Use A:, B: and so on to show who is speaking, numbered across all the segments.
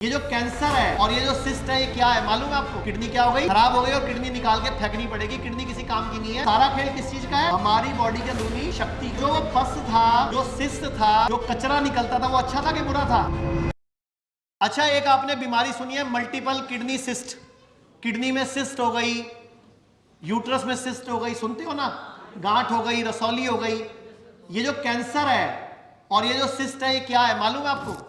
A: ये जो कैंसर है और ये जो सिस्ट है, ये क्या है मालूम है आपको? किडनी क्या हो गई? खराब हो गई और किडनी निकाल के फेंकनी पड़ेगी। किडनी किसी काम की नहीं है। सारा खेल किस चीज का है? हमारी बॉडी के अंदरूनी शक्ति। जो पस था, जो सिस्ट था, जो कचरा निकलता था, वो अच्छा था कि बुरा था? अच्छा, एक आपने बीमारी सुनी है, मल्टीपल किडनी सिस्ट। किडनी में सिस्ट हो गई, यूट्रस में सिस्ट हो गई, सुनते हो ना? गांठ हो गई, रसौली हो गई। ये जो कैंसर है और ये जो सिस्ट है, ये क्या है मालूम है आपको?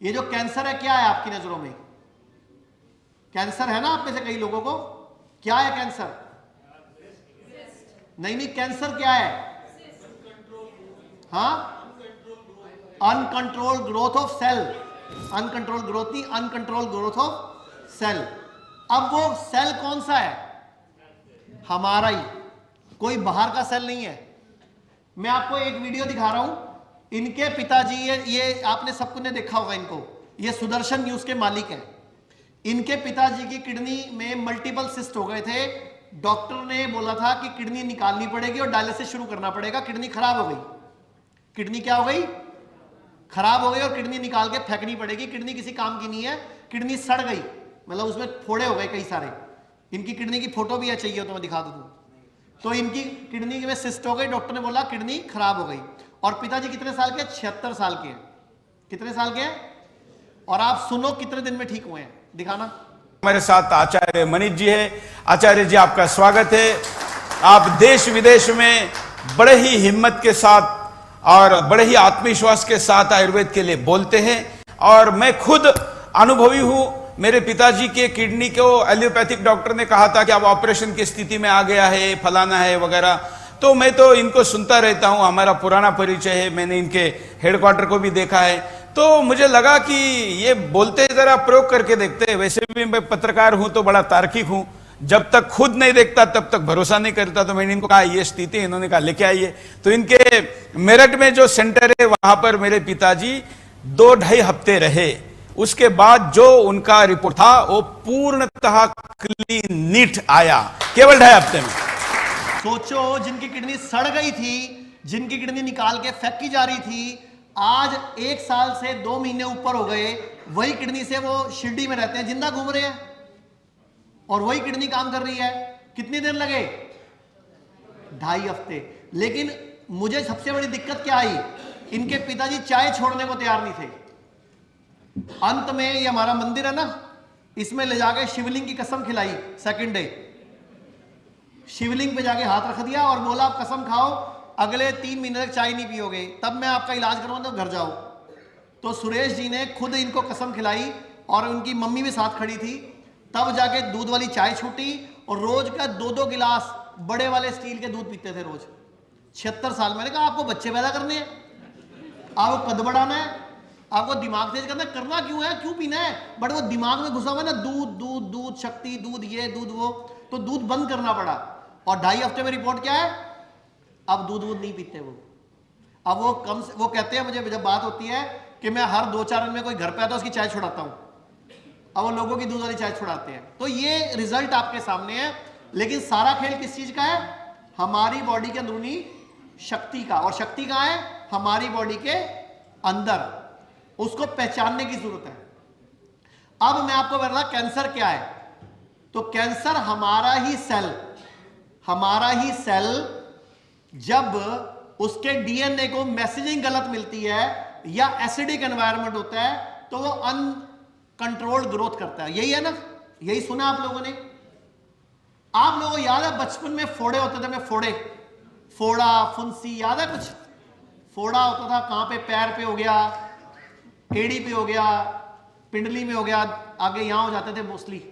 A: ये जो कैंसर है क्या है आपकी नजरों में? कैंसर है ना आप में से कई लोगों को? क्या है कैंसर? नहीं, कैंसर क्या है? हाँ, uncontrol growth of cell. Uncontrol growth नहीं, अनकंट्रोल ग्रोथ ऑफ सेल। अब वो सेल कौन सा है? हमारा ही, कोई बाहर का सेल नहीं है। मैं आपको एक वीडियो दिखा रहा हूं। इनके पिताजी, ये आपने सबको ने देखा होगा इनको, ये सुदर्शन न्यूज के मालिक हैं। इनके पिताजी की किडनी में मल्टीपल सिस्ट हो गए थे। डॉक्टर ने बोला था कि किडनी निकालनी पड़ेगी और डायलिसिस शुरू करना पड़ेगा। किडनी खराब हो गई। किडनी क्या हो गई? खराब हो गई और किडनी निकाल के फेंकनी पड़ेगी। किडनी किसी काम की नहीं है। किडनी सड़ गई, मतलब उसमें फोड़े हो गए कई सारे। इनकी किडनी की फोटो भी है, चाहिए तो मैं दिखा दूं। तो इनकी किडनी में सिस्ट हो गई। डॉक्टर ने बोला किडनी खराब हो गई। और पिताजी कितने साल के? 76 साल के हैं। कितने साल के हैं? और आप सुनो कितने दिन में ठीक हुए हैं, दिखाना।
B: हमारे साथ आचार्य मनीष जी है। आचार्य जी, आपका स्वागत है। आप देश विदेश में बड़े ही हिम्मत के साथ और बड़े ही आत्मविश्वास के साथ आयुर्वेद के लिए बोलते हैं। और मैं खुद अनुभवी हूं। मेरे पिताजी के किडनी को एलोपैथिक डॉक्टर ने कहा था कि अब ऑपरेशन की स्थिति में आ गया है, फलाना है वगैरह। तो मैं तो इनको सुनता रहता हूं, हमारा पुराना परिचय है, मैंने इनके हेडक्वार्टर को भी देखा है। तो मुझे लगा कि ये बोलते जरा प्रयोग करके देखते हैं। वैसे भी मैं पत्रकार हूं तो बड़ा तार्किक हूं, जब तक खुद नहीं देखता तब तक भरोसा नहीं करता। तो मैंने इनको कहा ये स्थिति, इन्होंने कहा लेके आइए। तो इनके मेरठ में जो सेंटर है वहां पर मेरे पिताजी 2-2.5 हफ्ते रहे। उसके बाद जो उनका रिपोर्ट था वो पूर्णतः क्लीन नीट आया, केवल 2.5 हफ्ते में।
A: सोचो, जिनकी किडनी सड़ गई थी, जिनकी किडनी निकाल के फेंकी जा रही थी, आज 1 साल से 2 महीने ऊपर हो गए, वही किडनी से वो शिरडी में रहते हैं, जिंदा घूम रहे हैं और वही किडनी काम कर रही है। कितने दिन लगे? 2.5 हफ्ते। लेकिन मुझे सबसे बड़ी दिक्कत क्या आई? इनके पिताजी चाय छोड़ने को तैयार नहीं थे। अंत में ये हमारा मंदिर है ना, इसमें ले जाके शिवलिंग की कसम खिलाई। सेकंड डे शिवलिंग पे जाके हाथ रख दिया और बोला आप कसम खाओ अगले 3 महीने तक चाय नहीं पियोगे, तब मैं आपका इलाज करूंगा, तो घर जाओ। तो सुरेश जी ने खुद इनको कसम खिलाई और उनकी मम्मी भी साथ खड़ी थी। तब जाके दूध वाली चाय छूटी और रोज का 2-2 गिलास बड़े वाले स्टील के दूध पीते थे रोज। 76 साल। मैंने कहा आपको बच्चे पैदा करने हैं, आपको कद बढ़ाना है, आपको दिमाग तेज करना है, करना क्यों है, क्यों पीना है? बट वो दिमाग में घुसा हुआ है ना, दूध दूध दूध, शक्ति, दूध ये दूध वो, तो दूध बंद करना पड़ा। और 2.5 हफ्ते में रिपोर्ट क्या है? अब दूध वूध नहीं पीते वो। अब वो कहते हैं, मुझे जब बात होती है कि मैं हर 2-4 दिन में कोई घर पे आता है उसकी चाय छुड़ाता हूं, अब वो लोगों की दूध वाली चाय छुड़ाते हैं। तो ये रिजल्ट आपके सामने है। लेकिन सारा खेल किस चीज का है? हमारी बॉडी के अंदरूनी शक्ति का। और शक्ति कहां है? हमारी बॉडी के अंदर। उसको पहचानने की जरूरत है। अब मैं आपको बता रहा कैंसर क्या है। तो कैंसर हमारा ही सेल जब उसके डीएनए को मैसेजिंग गलत मिलती है या एसिडिक एनवायरनमेंट होता है तो वो अनकंट्रोल्ड ग्रोथ करता है। यही है ना? यही सुना आप लोगों ने? आप लोगों को याद है बचपन में फोड़े होते थे? मैं फोड़ा फुंसी याद है कुछ? फोड़ा होता था कहां पे? पैर पे हो गया, एड़ी पे हो गया, पिंडली में हो गया, आगे यहां हो जाते थे। मोस्टली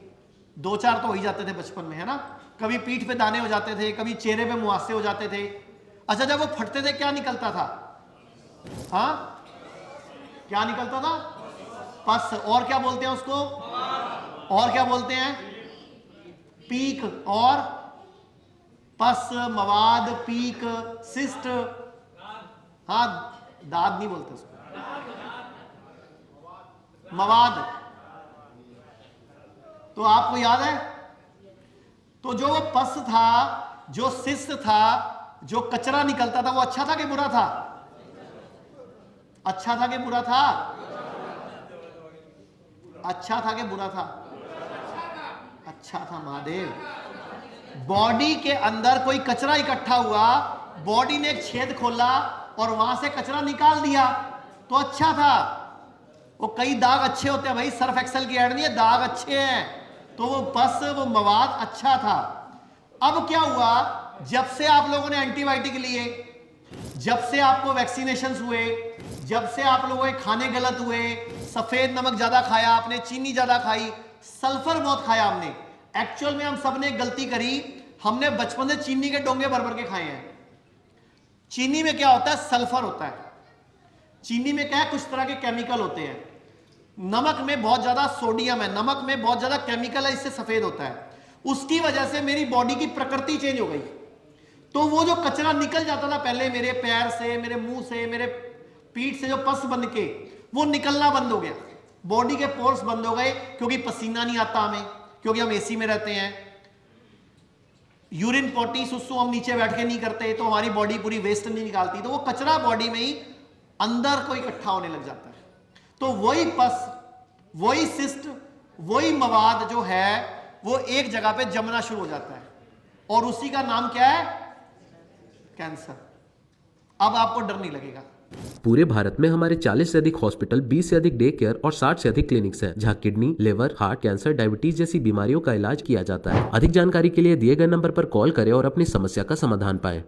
A: 2-4 तो हो ही जाते थे बचपन में, है ना? कभी पीठ पे दाने हो जाते थे, कभी चेहरे पे मुहासे हो जाते थे। अच्छा, जब वो फटते थे क्या निकलता था? हाँ, क्या निकलता था? पस। और क्या बोलते हैं उसको? और क्या बोलते हैं? पीक और पस, मवाद, पीक, सिस्ट। हाँ, दाद नहीं बोलते उसको, मवाद। तो आपको याद है? तो जो वो पस था, जो सिस्ट था, जो कचरा निकलता था, वो अच्छा था कि बुरा था? अच्छा था कि बुरा था? अच्छा था कि बुरा था? अच्छा था महादेव। बॉडी के अंदर कोई कचरा इकट्ठा हुआ, बॉडी ने एक छेद खोला और वहां से कचरा निकाल दिया, तो अच्छा था। वो कई दाग अच्छे होते हैं भाई, सर्फ एक्सेल की ऐड नहीं है, दाग अच्छे हैं, तो वो बस वो मवाद अच्छा था। अब क्या हुआ, जब से आप लोगों ने एंटीबायोटिक लिए, जब से आपको वैक्सीनेशन हुए, जब से आप लोगों के खाने गलत हुए, सफेद नमक ज्यादा खाया आपने, चीनी ज्यादा खाई, सल्फर बहुत खाया हमने। एक्चुअल में हम सब ने गलती करी, हमने बचपन से चीनी के डोंगे भर भर के खाए हैं। चीनी में क्या होता है? सल्फर होता है। चीनी में क्या है? कुछ तरह के केमिकल होते हैं। नमक में बहुत ज्यादा सोडियम है, नमक में बहुत ज्यादा केमिकल है, इससे सफेद होता है। उसकी वजह से मेरी बॉडी की प्रकृति चेंज हो गई, तो वो जो कचरा निकल जाता था पहले मेरे पैर से, मेरे मुंह से, मेरे पीठ से, जो पस बन के वो निकलना बंद हो गया। बॉडी के पोर्स बंद हो गए, क्योंकि पसीना नहीं आता हमें, क्योंकि हम एसी में रहते हैं। यूरिन पोटी सुसु हम नीचे बैठ के नहीं करते, तो हमारी बॉडी पूरी वेस्ट नहीं निकालती, तो वो कचरा बॉडी में ही अंदर को इकट्ठा होने लग जाता है। तो वही पस, वही सिस्ट, वही मवाद जो है वो एक जगह पे जमना शुरू हो जाता है, और उसी का नाम क्या है? कैंसर। अब आपको डर नहीं लगेगा।
C: पूरे भारत में हमारे 40 से अधिक हॉस्पिटल, 20 से अधिक डे केयर और 60 से अधिक क्लिनिक्स हैं, जहां kidney, liver, heart, cancer, diabetes जैसी बीमारियों का इलाज किया जाता है। अधिक जानकारी के लिए दिए गए नंबर पर कॉल करें और अपनी समस्या का समाधान पाएं।